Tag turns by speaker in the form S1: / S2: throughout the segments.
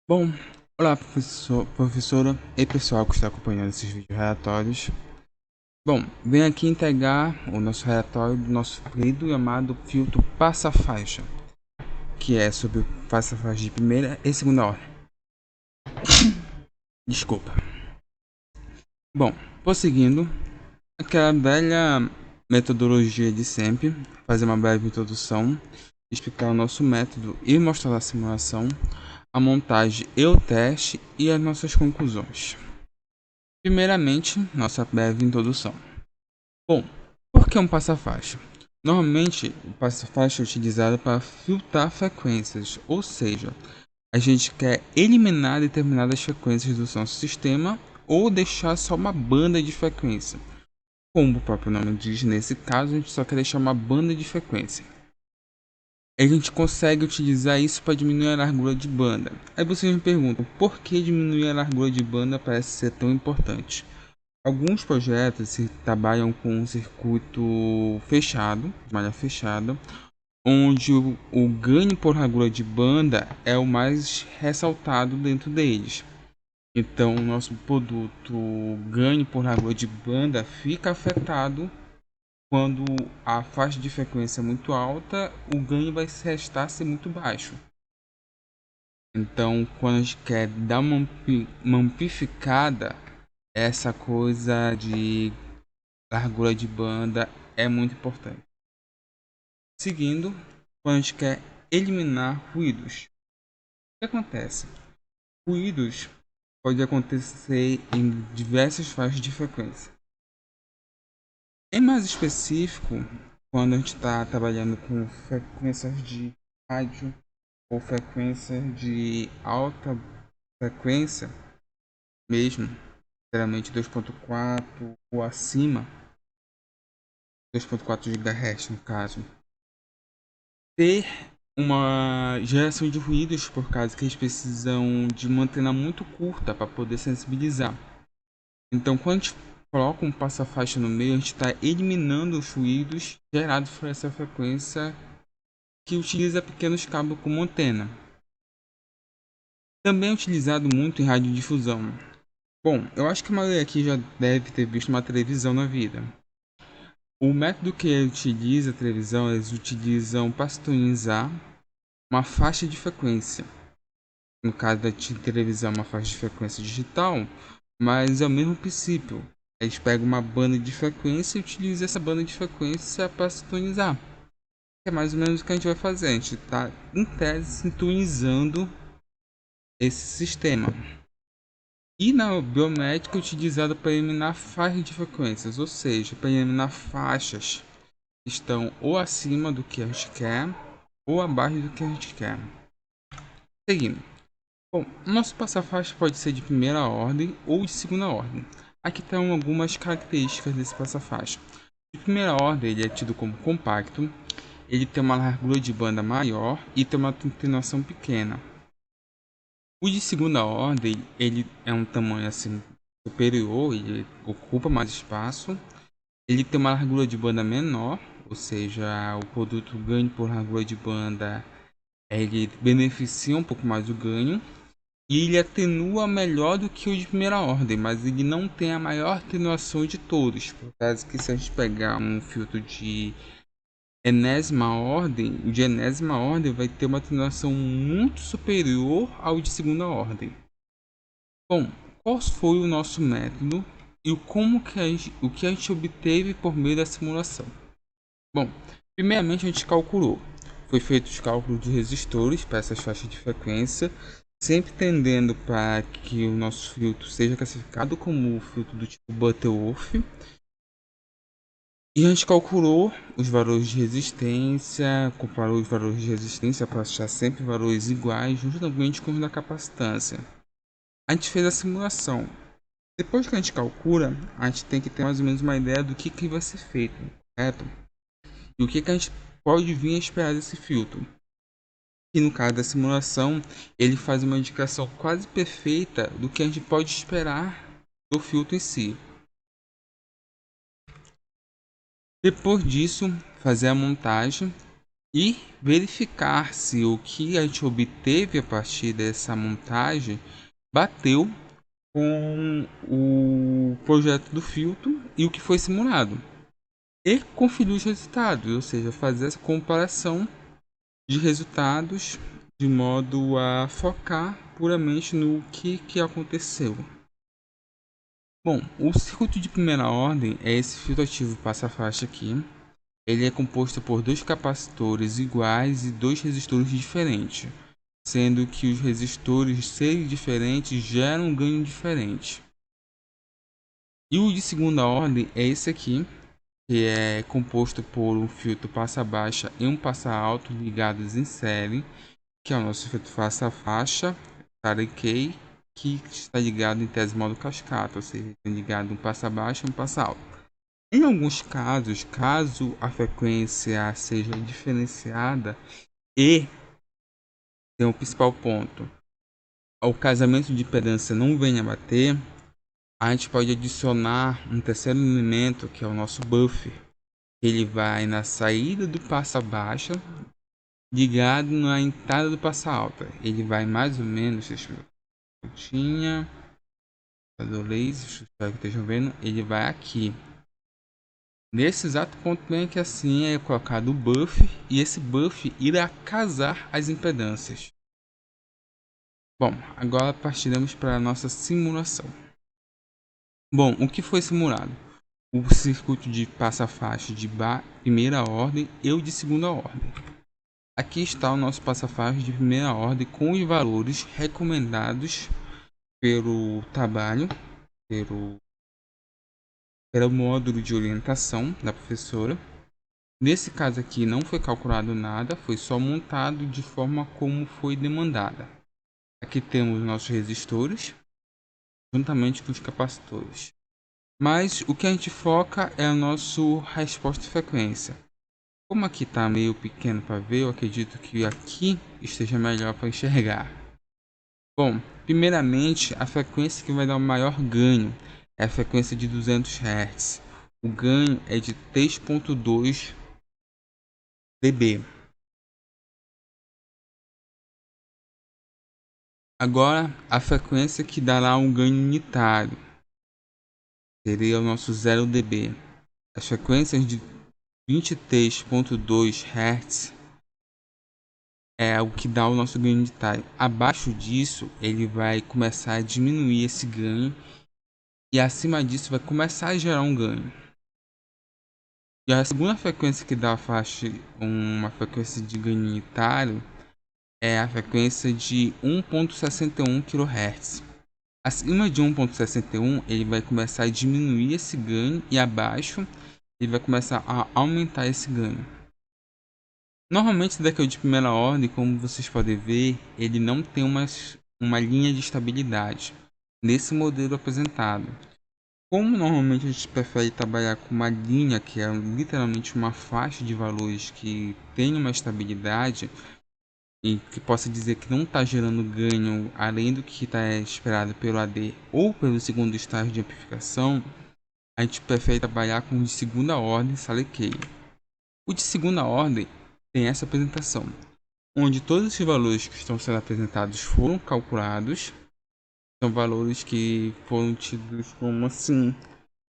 S1: Bom, olá professora e pessoal que está acompanhando esses vídeos relatórios. Bom, venho aqui entregar o nosso relatório do nosso querido e amado filtro passa-faixa, que é sobre o passa-faixa de primeira e segunda ordem. Desculpa. Bom, prosseguindo, aquela velha metodologia de sempre, fazer uma breve introdução, explicar o nosso método e mostrar a simulação, a montagem e o teste e as nossas conclusões. Primeiramente, nossa breve introdução. Bom, por que um passa-faixa? Normalmente, o passa-faixa é utilizado para filtrar frequências, ou seja, a gente quer eliminar determinadas frequências do nosso sistema ou deixar só uma banda de frequência. Como o próprio nome diz, nesse caso, a gente só quer deixar uma banda de frequência. A gente consegue utilizar isso para diminuir a largura de banda. Aí vocês me perguntam, por que diminuir a largura de banda parece ser tão importante? Alguns projetos se trabalham com um circuito fechado, de malha fechada, onde o ganho por largura de banda é o mais ressaltado dentro deles. Então, o nosso produto ganho por largura de banda fica afetado quando a faixa de frequência é muito alta, o ganho vai se restar ser muito baixo. Então, quando a gente quer dar uma amplificada, essa coisa de largura de banda é muito importante. Seguindo, quando a gente quer eliminar ruídos, o que acontece? Ruídos pode acontecer em diversas faixas de frequência. Em mais específico, quando a gente está trabalhando com frequências de rádio ou frequências de alta frequência, mesmo, geralmente 2.4 ou acima, 2.4 GHz no caso, ter uma geração de ruídos por causa que eles precisam de uma antena muito curta para poder sensibilizar. Então, quando a gente coloca um passa-faixa no meio, a gente está eliminando os ruídos gerados por essa frequência que utiliza pequenos cabos como antena. Também é utilizado muito em radiodifusão. Bom, eu acho que a maioria aqui já deve ter visto uma televisão na vida. O método que utiliza a televisão, eles utilizam para sintonizar uma faixa de frequência. No caso da televisão, uma faixa de frequência digital, mas é o mesmo princípio. Eles pegam uma banda de frequência e utilizam essa banda de frequência para sintonizar. É mais ou menos o que a gente vai fazer. A gente está, em tese, sintonizando esse sistema. E na biométrica é utilizado para eliminar faixas de frequências, ou seja, para eliminar faixas que estão ou acima do que a gente quer ou abaixo do que a gente quer. Seguindo. Bom, nosso passa-faixa pode ser de primeira ordem ou de segunda ordem. Aqui estão algumas características desse passa-faixa. De primeira ordem, ele é tido como compacto, ele tem uma largura de banda maior e tem uma atenuação pequena. O de segunda ordem, ele é um tamanho assim superior, ele ocupa mais espaço, ele tem uma largura de banda menor, ou seja, o produto ganho por largura de banda, ele beneficia um pouco mais o ganho. E ele atenua melhor do que o de primeira ordem, mas ele não tem a maior atenuação de todos. Por causa que se a gente pegar um filtro de enésima ordem, o de enésima ordem vai ter uma atenuação muito superior ao de segunda ordem. Bom, qual foi o nosso método e o que a gente obteve por meio da simulação? Bom, primeiramente a gente calculou. Foi feito os cálculos de resistores para essas faixas de frequência, sempre tendendo para que o nosso filtro seja classificado como filtro do tipo Butterworth. E a gente calculou os valores de resistência, comparou os valores de resistência para achar sempre valores iguais, juntamente com os da capacitância. A gente fez a simulação. Depois que a gente calcula, a gente tem que ter mais ou menos uma ideia do que vai ser feito, correto? E o que a gente pode vir a esperar desse filtro. E no caso da simulação, ele faz uma indicação quase perfeita do que a gente pode esperar do filtro em si. Depois disso, fazer a montagem. e verificar se o que a gente obteve a partir dessa montagem bateu com o projeto do filtro e o que foi simulado. E conferir os resultados, ou seja, fazer essa comparação de resultados de modo a focar puramente no que aconteceu. Bom, o circuito de primeira ordem é esse filtro ativo passa-faixa aqui. Ele é composto por dois capacitores iguais e dois resistores diferentes, sendo que os resistores serem diferentes geram um ganho diferente. E o de segunda ordem é esse aqui, que é composto por um filtro passa-baixa e um passa-alto ligados em série, que é o nosso filtro passa-faixa, Tarek, que está ligado em tese modo cascata, ou seja, está ligado um passa-baixa e um passa-alto. Em alguns casos, caso a frequência seja diferenciada e tem o principal ponto, o casamento de impedância não venha a bater, a gente pode adicionar um terceiro elemento, que é o nosso buffer. Ele vai na saída do passa baixa, ligado na entrada do passa alta. Ele vai mais ou menos, deixa eu tinha, espero que estejam vendo, ele vai aqui. Nesse exato ponto bem que assim é colocado o buffer e esse buffer irá casar as impedâncias. Bom, agora partiremos para a nossa simulação. Bom, o que foi simulado? O circuito de passa-faixa de primeira ordem e o de segunda ordem. Aqui está o nosso passa-faixa de primeira ordem com os valores recomendados pelo trabalho, pelo módulo de orientação da professora. Nesse caso aqui não foi calculado nada, foi só montado de forma como foi demandada. Aqui temos nossos resistores, juntamente com os capacitores. Mas o que a gente foca é a nossa resposta de frequência. Como aqui está meio pequeno para ver, eu acredito que aqui esteja melhor para enxergar. Bom, primeiramente a frequência que vai dar o maior ganho é a frequência de 200 Hz. O ganho é de 3.2 dB. Agora a frequência que dará um ganho unitário seria o nosso 0 dB. As frequências de 23.2 Hz é o que dá o nosso ganho unitário. Abaixo disso, ele vai começar a diminuir esse ganho e acima disso vai começar a gerar um ganho. E a segunda frequência que dá a faixa uma frequência de ganho unitário é a frequência de 1.61 kHz. Acima de 1.61 ele vai começar a diminuir esse ganho e abaixo ele vai começar a aumentar esse ganho. Normalmente daqui de primeira ordem, como vocês podem ver, ele não tem uma linha de estabilidade nesse modelo apresentado. Como normalmente a gente prefere trabalhar com uma linha que é literalmente uma faixa de valores que tem uma estabilidade e que possa dizer que não está gerando ganho além do que está esperado pelo AD ou pelo segundo estágio de amplificação, a gente prefere trabalhar com o de segunda ordem Salekey. O de segunda ordem tem essa apresentação, onde todos esses valores que estão sendo apresentados foram calculados. São valores que foram tidos como assim,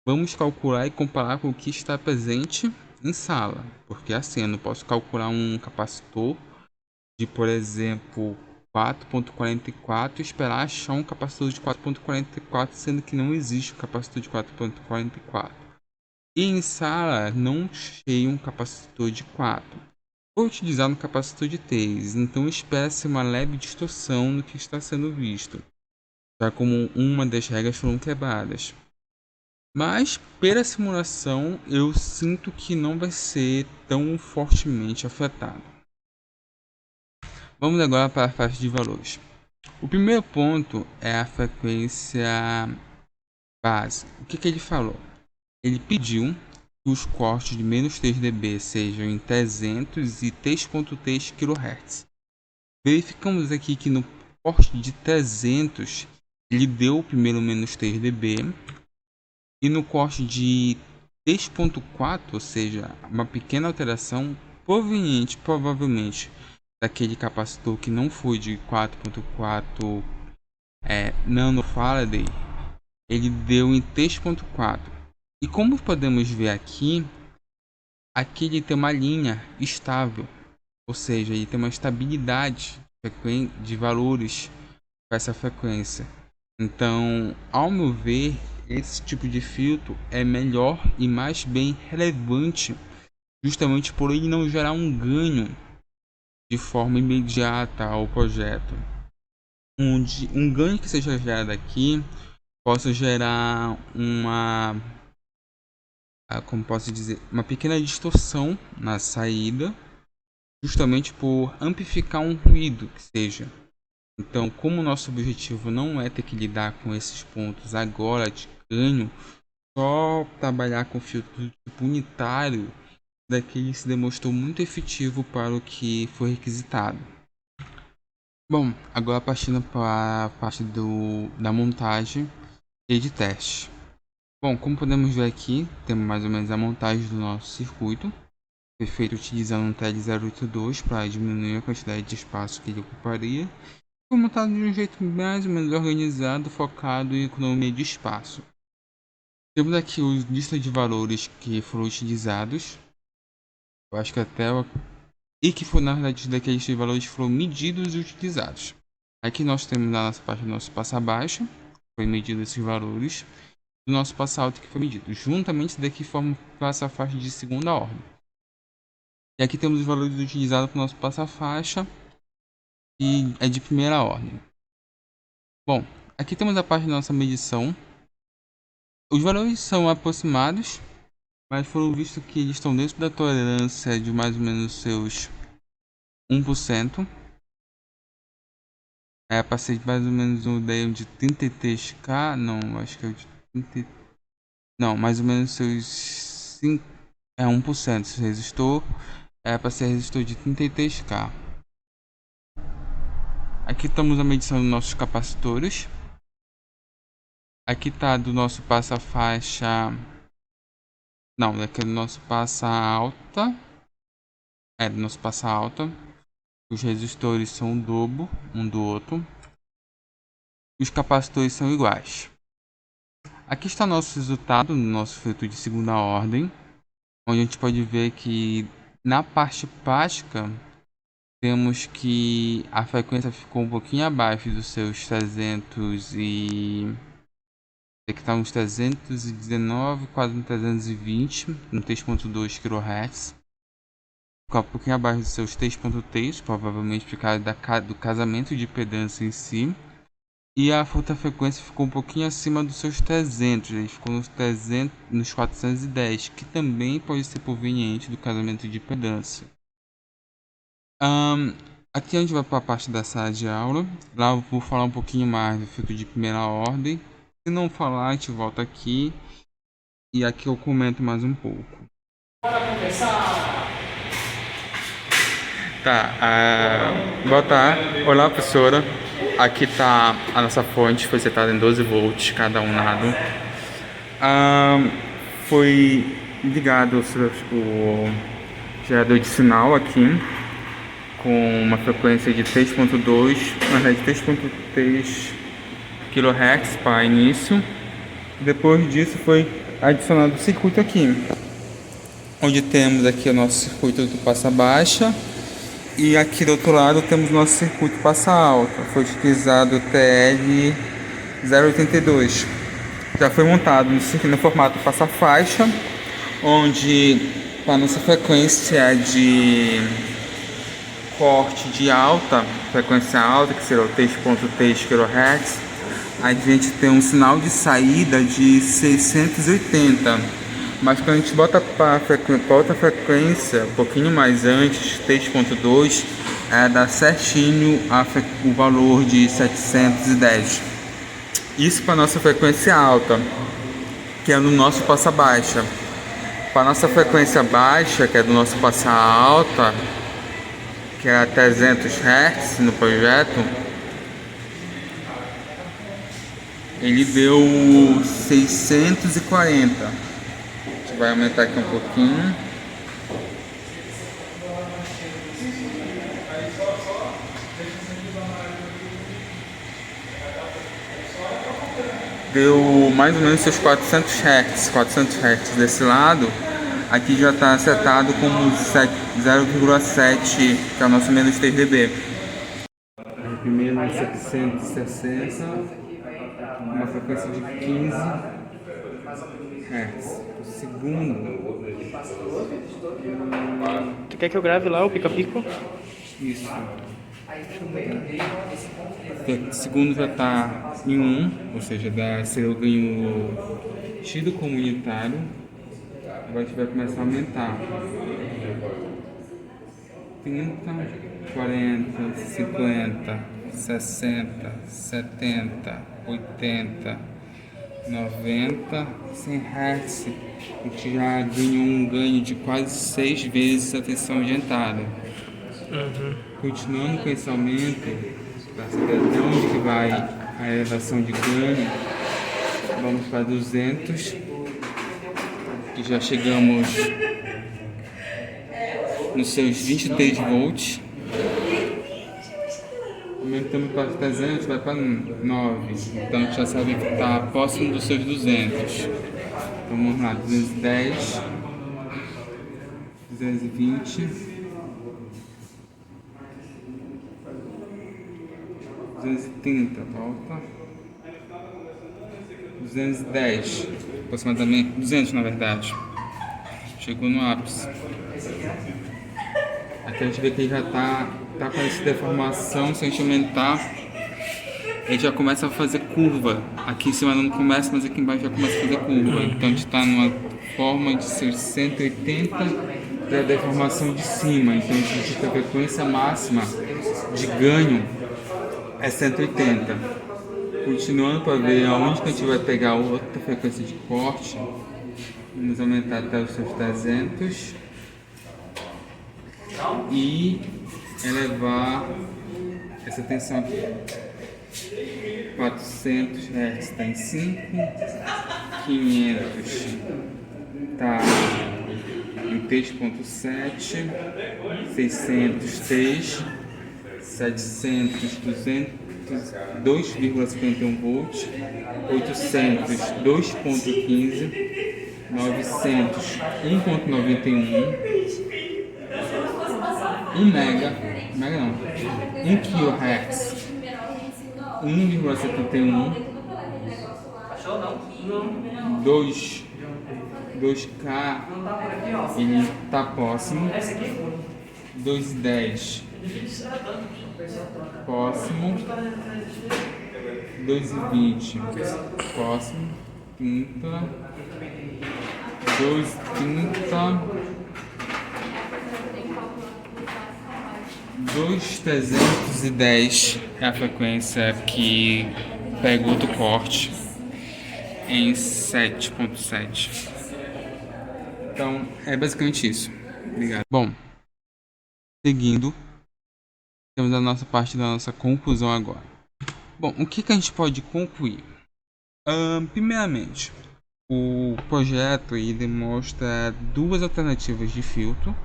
S1: vamos calcular e comparar com o que está presente em sala, porque assim eu não posso calcular um capacitor de, por exemplo, 4.44 e esperar achar um capacitor de 4.44, sendo que não existe um capacitor de 4.44. E em sala não achei um capacitor de 4. Vou utilizar um capacitor de 3, então espera-se uma leve distorção no que está sendo visto, já como uma das regras foram quebradas. Mas pela simulação eu sinto que não vai ser tão fortemente afetado. Vamos agora para a faixa de valores. O primeiro ponto é a frequência base. O que ele falou? Ele pediu que os cortes de menos 3 dB sejam em 300 e 3.3 kHz. Verificamos aqui que no corte de 300 ele deu o primeiro menos 3 dB e no corte de 3.4, ou seja, uma pequena alteração, proveniente, provavelmente, daquele capacitor que não foi de 4.4 nanofarad, ele deu em 3.4. E como podemos ver aqui, ele tem uma linha estável, ou seja, ele tem uma estabilidade de valores para essa frequência. Então, ao meu ver, esse tipo de filtro é melhor e mais bem relevante, justamente por ele não gerar um ganho de forma imediata ao projeto. Um ganho que seja gerado aqui possa gerar como posso dizer, uma pequena distorção na saída, justamente por amplificar um ruído que seja. Então, como o nosso objetivo não é ter que lidar com esses pontos agora de ganho, só trabalhar com filtro tipo unitário daquele se demonstrou muito efetivo para o que foi requisitado. Bom, agora partindo para a parte da montagem e de teste. Bom, como podemos ver aqui, temos mais ou menos a montagem do nosso circuito. Foi feito utilizando um TL082 para diminuir a quantidade de espaço que ele ocuparia. Foi montado de um jeito mais ou menos organizado, focado em economia de espaço. Temos aqui os listas de valores que foram utilizados. Eu acho que que foi na verdade daqueles valores que foram medidos e utilizados. Aqui nós temos na nossa parte do nosso passa baixa, foi medido esses valores, do nosso passa alto que foi medido. Juntamente daqui forma passa faixa de segunda ordem. E aqui temos os valores utilizados para o nosso passa faixa e é de primeira ordem. Bom, aqui temos a parte da nossa medição. Os valores são aproximados, mas foram vistos que eles estão dentro da tolerância de mais ou menos seus 1%. Para ser mais ou menos um ideia de 33k, não, acho que é de 30, não, mais ou menos seus 5, 1%. Esse resistor para ser resistor de 33k. Aqui estamos a medição dos nossos capacitores. Aqui está do nosso passa faixa. Não, daqui é do nosso passa alta. Do nosso passa alta. Os resistores são o dobro um do outro. Os capacitores são iguais. Aqui está nosso resultado no nosso filtro de segunda ordem, onde a gente pode ver que na parte prática temos que a frequência ficou um pouquinho abaixo dos seus 300 e aqui está uns 319, quase uns 320, no 3.2 kHz. Ficou um pouquinho abaixo dos seus 3.3, provavelmente por causa do casamento de impedância em si. E a outra frequência ficou um pouquinho acima dos seus 300, ele ficou nos 410, que também pode ser proveniente do casamento de impedância. Aqui a gente vai para a parte da sala de aula. Lá eu vou falar um pouquinho mais do filtro de primeira ordem. Se não falar, a gente volta aqui e aqui eu comento mais um pouco. Bora começar! Tá, boa tarde. Olá, professora. Aqui está a nossa fonte, foi setada em 12 volts cada um lado. Foi ligado o gerador de sinal aqui com uma frequência de 3.2, na verdade 3.3 kHz para início. Depois disso foi adicionado o circuito aqui, onde temos aqui o nosso circuito do passa baixa. E aqui do outro lado temos nosso circuito passa alta. Foi utilizado o TL082. Já foi montado no formato passa faixa, onde para nossa frequência de corte de alta, frequência alta, que será o 3.3 kHz, a gente tem um sinal de saída de 680. Mas quando a gente bota para outra frequência, um pouquinho mais antes, 3.2, dá certinho o valor de 710. Isso para nossa frequência alta, que é no nosso passa baixa. Para nossa frequência baixa, que é do nosso passa alta, que é 300 Hz no projeto, ele deu 640. Vai aumentar aqui um pouquinho. deu mais ou menos seus 400 Hz. 400 Hz desse lado. Aqui já está setado como 0,7, que é o nosso menos 3 dB. Primeiro 760, uma frequência de 15 Hz. O segundo.
S2: Tu quer que eu grave lá o pica-pico?
S1: Isso. O segundo já está em 1, ou seja, seria o ganho tido comunitário. Agora a gente vai começar a aumentar. 30, 40, 50, 60, 70, 80, 90, 100 Hz. A gente já ganhou um ganho de quase 6 vezes a tensão de entrada. Continuando com esse aumento, para saber até onde que vai a elevação de ganho, vamos para 200, que já chegamos nos seus 23 volts. Aumentamos para 300, vai para 9, então a gente já sabe que está próximo dos seus 200. Então vamos lá, 210, 220, 230, volta, 210, aproximadamente 200 na verdade. Chegou no ápice. Aqui a gente vê que ele já tá com essa deformação. Se a gente aumentar, ele já começa a fazer curva. Aqui em cima não começa, mas aqui embaixo já começa a fazer curva. Então a gente está numa forma de ser 180 para a deformação de cima. Então a gente tem a frequência máxima de ganho é 180. Continuando para ver aonde que a gente vai pegar outra frequência de corte. Vamos aumentar até os seus 300 e elevar essa tensão aqui. 400 Hz está em 5, 500 está em 3.7, 600 3, 700 200 2,51 volts, 800 2.15, 900 1.91, 1 mega não, 1 kHz 1,71, 2K ele está próximo, 210 próximo, 220 próximo, 30, 230, 2,310 é a frequência que pega outro corte em 7.7. Então é basicamente isso. Obrigado. Bom, seguindo, temos a nossa parte da nossa conclusão agora. Bom, o que a gente pode concluir? Primeiramente, o projeto aí demonstra duas alternativas de filtro,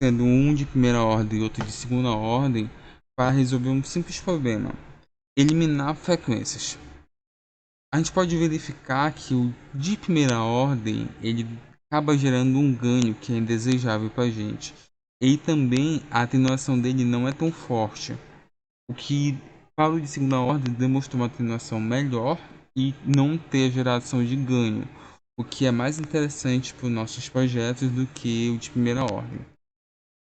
S1: sendo um de primeira ordem e outro de segunda ordem, para resolver um simples problema: eliminar frequências. A gente pode verificar que o de primeira ordem ele acaba gerando um ganho que é indesejável para a gente, e também a atenuação dele não é tão forte, o que para o de segunda ordem demonstrou uma atenuação melhor e não ter geração de ganho, o que é mais interessante para os nossos projetos do que o de primeira ordem.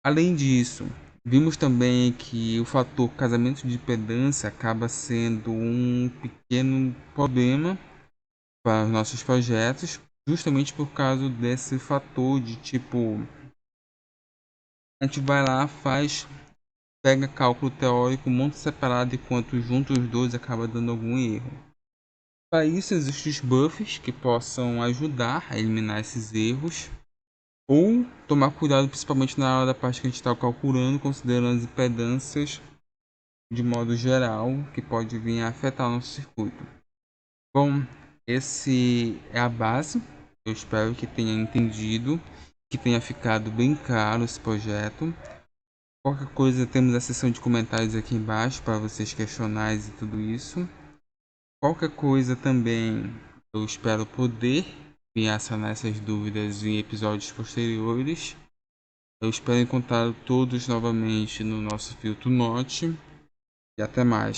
S1: Além disso, vimos também que o fator casamento de impedância acaba sendo um pequeno problema para os nossos projetos, justamente por causa desse fator de tipo, a gente vai lá, pega cálculo teórico, monta separado, enquanto junto os dois acaba dando algum erro. Para isso existem os buffers que possam ajudar a eliminar esses erros, ou tomar cuidado principalmente na hora da parte que a gente está calculando, considerando as impedâncias de modo geral que pode vir a afetar o nosso circuito. Bom, esse é a base. Eu espero que tenha entendido, que tenha ficado bem claro esse projeto. Qualquer coisa, temos a seção de comentários aqui embaixo para vocês questionarem e tudo isso. Qualquer coisa também eu espero poder vir a sanar essas dúvidas em episódios posteriores. Eu espero encontrar todos novamente no nosso Filtro Note. E até mais.